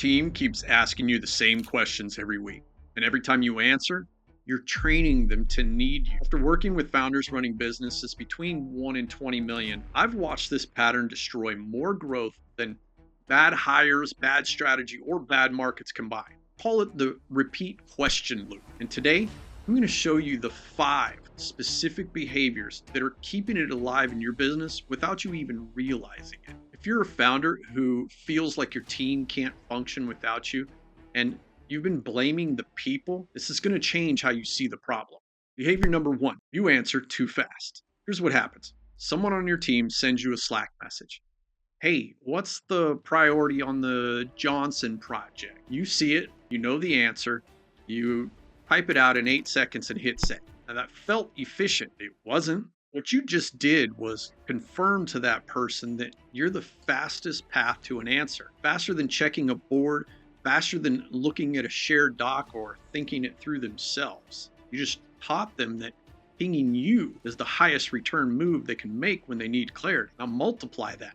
team keeps asking you the same questions every week, and every time you answer, you're training them to need you. After working with founders running businesses between 1 and 20 million, I've watched this pattern destroy more growth than bad hires, bad strategy, or bad markets combined. Call it the repeat question loop. And today, I'm going to show you the 5 specific behaviors that are keeping it alive in your business without you even realizing it. If you're a founder who feels like your team can't function without you, and you've been blaming the people, this is going to change how you see the problem. Behavior number 1, you answer too fast. Here's what happens. Someone on your team sends you a Slack message. Hey, what's the priority on the Johnson project? You see it, you know the answer, you type it out in 8 seconds and hit send. Now that felt efficient. It wasn't. What you just did was confirm to that person that you're the fastest path to an answer, faster than checking a board, faster than looking at a shared doc or thinking it through themselves. You just taught them that pinging you is the highest return move they can make when they need clarity. Now multiply that.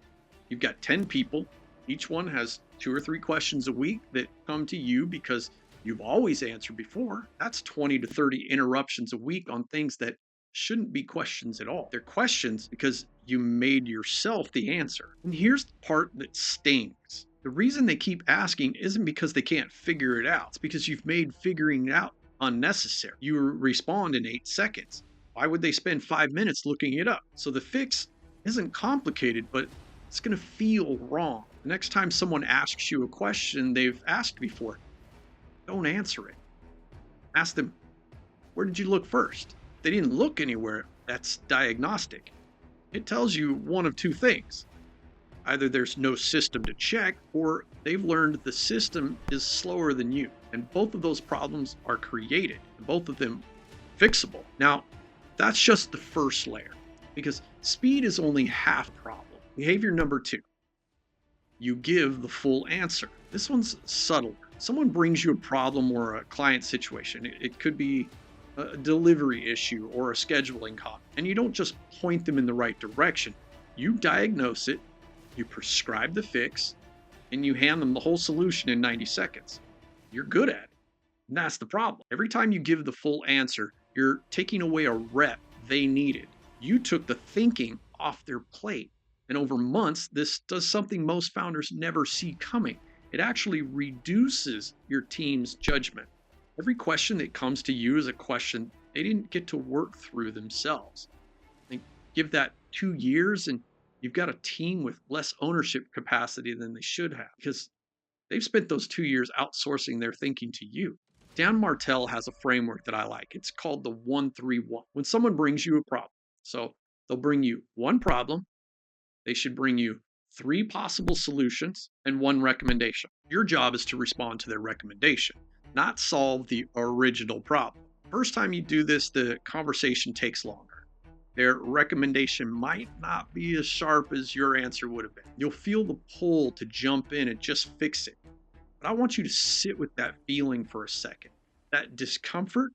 You've got 10 people. Each one has 2 or 3 questions a week that come to you because you've always answered before. That's 20 to 30 interruptions a week on things that shouldn't be questions at all. They're questions because you made yourself the answer. And here's the part that stings. The reason they keep asking isn't because they can't figure it out. It's because you've made figuring it out unnecessary. You respond in 8 seconds. Why would they spend 5 minutes looking it up? So the fix isn't complicated, but it's going to feel wrong. The next time someone asks you a question they've asked before, don't answer it. Ask them, where did you look first? If they didn't look anywhere, that's diagnostic. It tells you one of 2 things. Either there's no system to check, or they've learned the system is slower than you. And both of those problems are created, and both of them fixable. Now, that's just the first layer, because speed is only half problem. Behavior number 2, you give the full answer. This one's subtle. Someone brings you a problem or a client situation. It could be a delivery issue or a scheduling conflict. And you don't just point them in the right direction. You diagnose it, you prescribe the fix, and you hand them the whole solution in 90 seconds. You're good at it. And that's the problem. Every time you give the full answer, you're taking away a rep they needed. You took the thinking off their plate. And over months, this does something most founders never see coming. It actually reduces your team's judgment. Every question that comes to you is a question they didn't get to work through themselves. And give that 2 years and you've got a team with less ownership capacity than they should have because they've spent those 2 years outsourcing their thinking to you. Dan Martell has a framework that I like. It's called the 1-3-1. When someone brings you a problem, so they'll bring you one problem, they should bring you 3 possible solutions and 1 recommendation. Your job is to respond to their recommendation, not solve the original problem. First time you do this, the conversation takes longer. Their recommendation might not be as sharp as your answer would have been. You'll feel the pull to jump in and just fix it. But I want you to sit with that feeling for a second. That discomfort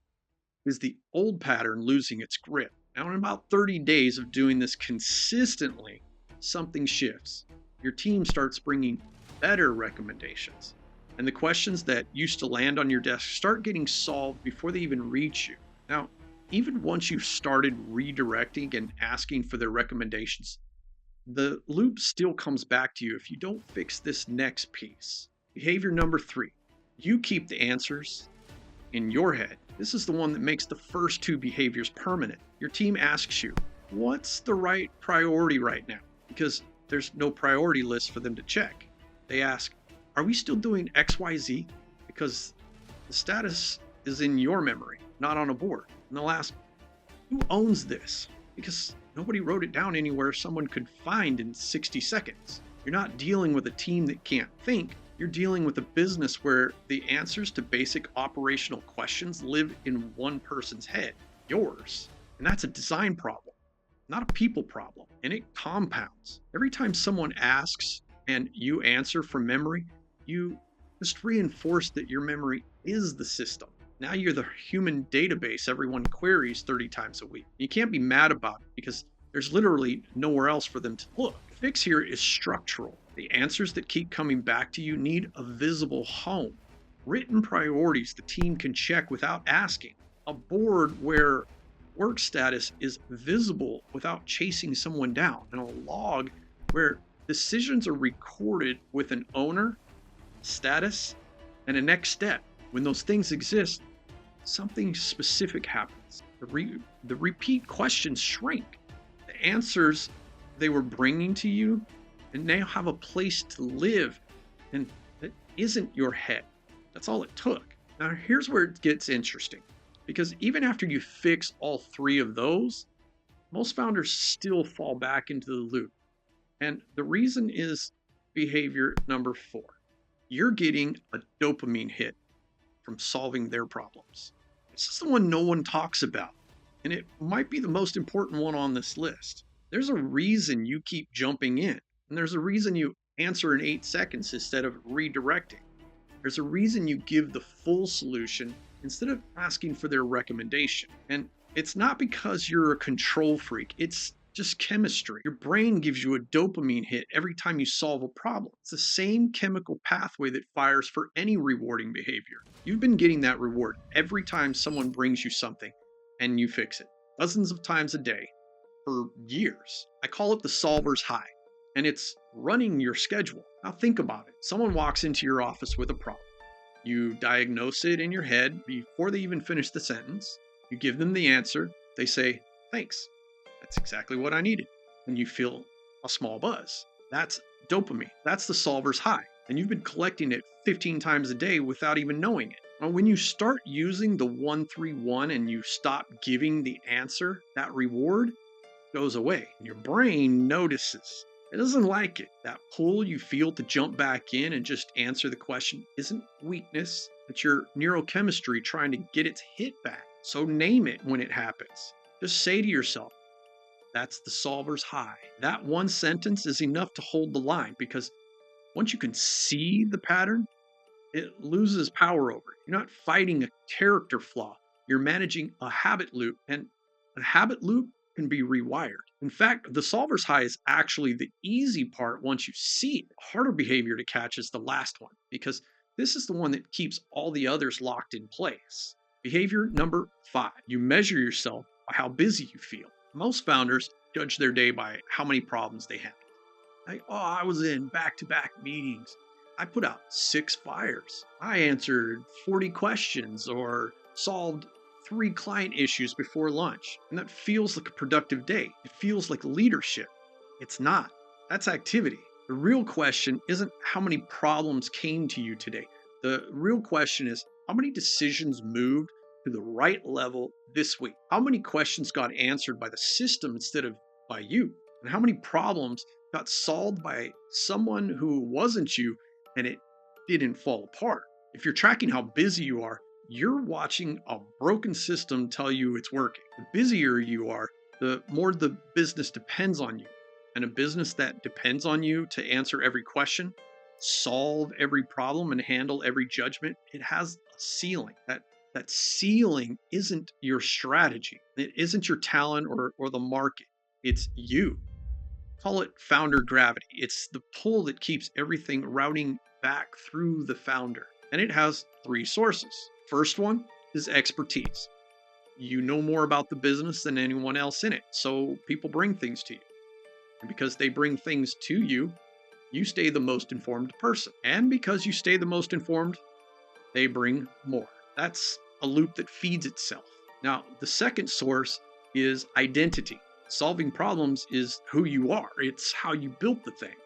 is the old pattern losing its grip. Now, in about 30 days of doing this consistently, something shifts. Your team starts bringing better recommendations. And the questions that used to land on your desk start getting solved before they even reach you. Now, even once you've started redirecting and asking for their recommendations, the loop still comes back to you if you don't fix this next piece. Behavior number 3, you keep the answers in your head. This is the one that makes the first 2 behaviors permanent. Your team asks you, what's the right priority right now? Because there's no priority list for them to check. They ask, are we still doing XYZ? Because the status is in your memory, not on a board. And they'll ask, who owns this? Because nobody wrote it down anywhere someone could find in 60 seconds. You're not dealing with a team that can't think. You're dealing with a business where the answers to basic operational questions live in one person's head, yours. And that's a design problem, not a people problem. And it compounds. Every time someone asks and you answer from memory, you just reinforce that your memory is the system. Now you're the human database everyone queries 30 times a week. You can't be mad about it because there's literally nowhere else for them to look. Fix here is structural. The answers that keep coming back to you need a visible home, written priorities the team can check without asking, a board where work status is visible without chasing someone down, and a log where decisions are recorded with an owner, status, and a next step. When those things exist, something specific happens. The repeat questions shrink. The answers they were bringing to you and now have a place to live, and that isn't your head. That's all it took. Now, here's where it gets interesting, because even after you fix all three of those, most founders still fall back into the loop. And the reason is behavior number 4. You're getting a dopamine hit from solving their problems. This is the one no one talks about, and it might be the most important one on this list. There's a reason you keep jumping in, and there's a reason you answer in 8 seconds instead of redirecting. There's a reason you give the full solution instead of asking for their recommendation. And it's not because you're a control freak, it's just chemistry. Your brain gives you a dopamine hit every time you solve a problem. It's the same chemical pathway that fires for any rewarding behavior. You've been getting that reward every time someone brings you something and you fix it, dozens of times a day for years. I call it the solver's high, and it's running your schedule. Now think about it. Someone walks into your office with a problem. You diagnose it in your head before they even finish the sentence. You give them the answer. They say, "Thanks. That's exactly what I needed." And you feel a small buzz. That's dopamine. That's the solver's high. And you've been collecting it 15 times a day without even knowing it. Now, when you start using the 1-3-1 and you stop giving the answer, that reward goes away. And your brain notices. It doesn't like it. That pull you feel to jump back in and just answer the question isn't weakness. It's your neurochemistry trying to get its hit back. So name it when it happens. Just say to yourself, that's the solver's high. That one sentence is enough to hold the line, because once you can see the pattern, it loses power over it. You're not fighting a character flaw. You're managing a habit loop, and a habit loop can be rewired. In fact, the solver's high is actually the easy part once you see it. Harder behavior to catch is the last one, because this is the one that keeps all the others locked in place. Behavior number 5. You measure yourself by how busy you feel. Most founders judge their day by how many problems they handled. Like, oh, I was in back-to-back meetings. I put out 6 fires. I answered 40 questions or solved 3 client issues before lunch. And that feels like a productive day. It feels like leadership. It's not. That's activity. The real question isn't how many problems came to you today. The real question is how many decisions moved to the right level this week? How many questions got answered by the system instead of by you? And how many problems got solved by someone who wasn't you and it didn't fall apart? If you're tracking how busy you are, you're watching a broken system tell you it's working. The busier you are, the more the business depends on you. And a business that depends on you to answer every question, solve every problem, and handle every judgment, it has a ceiling. That ceiling isn't your strategy. It isn't your talent or the market. It's you. Call it founder gravity. It's the pull that keeps everything routing back through the founder. And it has 3 sources. First one is expertise. You know more about the business than anyone else in it, so people bring things to you. And because they bring things to you, you stay the most informed person. And because you stay the most informed, they bring more. That's a loop that feeds itself. Now, the second source is identity. Solving problems is who you are. It's how you built the thing.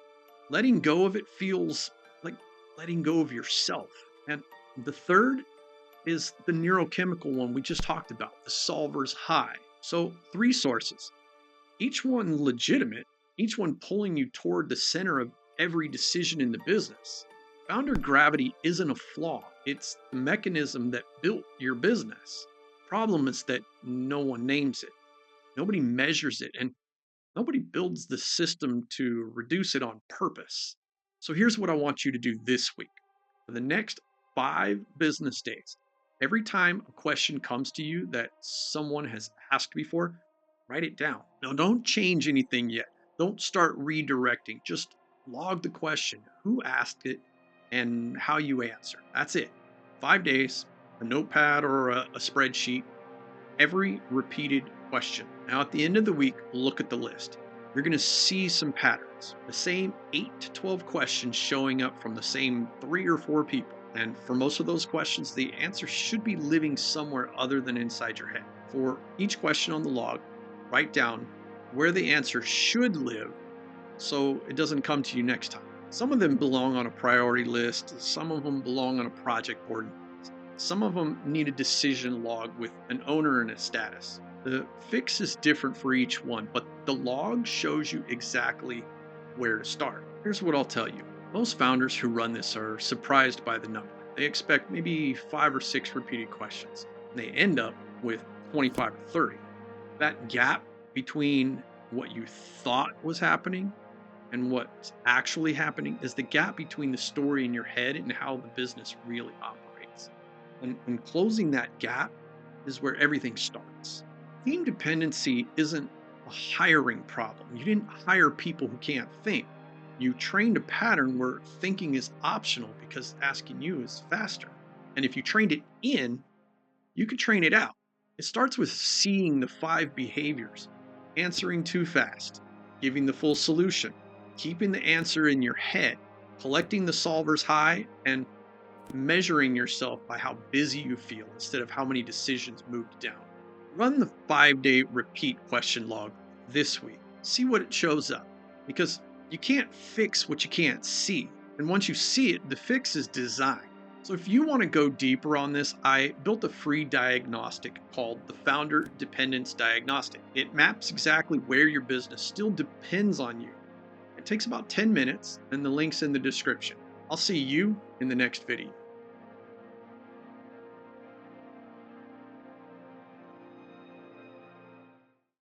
Letting go of it feels like letting go of yourself. And the third is the neurochemical one we just talked about, the solver's high. So 3 sources, each one legitimate, each one pulling you toward the center of every decision in the business. Founder gravity isn't a flaw. It's the mechanism that built your business. Problem is that no one names it. Nobody measures it, and nobody builds the system to reduce it on purpose. So here's what I want you to do this week. For the next 5 business days, every time a question comes to you that someone has asked before, write it down. Now, don't change anything yet. Don't start redirecting. Just log the question, who asked it, and how you answer. That's it. 5 days, a notepad or a spreadsheet, every repeated question. Now, at the end of the week, look at the list. You're going to see some patterns. The same 8 to 12 questions showing up from the same 3 or 4 people. And for most of those questions, the answer should be living somewhere other than inside your head. For each question on the log, write down where the answer should live so it doesn't come to you next time. Some of them belong on a priority list, some of them belong on a project board, some of them need a decision log with an owner and a status. The fix is different for each one, but the log shows you exactly where to start. Here's what I'll tell you. Most founders who run this are surprised by the number. They expect maybe 5 or 6 repeated questions, and they end up with 25 or 30. That gap between what you thought was happening and what's actually happening is the gap between the story in your head and how the business really operates. And closing that gap is where everything starts. Team dependency isn't a hiring problem. You didn't hire people who can't think. You trained a pattern where thinking is optional because asking you is faster. And if you trained it in, you could train it out. It starts with seeing the 5 behaviors: answering too fast, giving the full solution, keeping the answer in your head, collecting the solver's high, and measuring yourself by how busy you feel instead of how many decisions moved down. Run the 5-day repeat question log this week. See what it shows up, because you can't fix what you can't see. And once you see it, the fix is design. So if you want to go deeper on this, I built a free diagnostic called the Founder Dependence Diagnostic. It maps exactly where your business still depends on you. It takes about 10 minutes, and the link's in the description. I'll see you in the next video.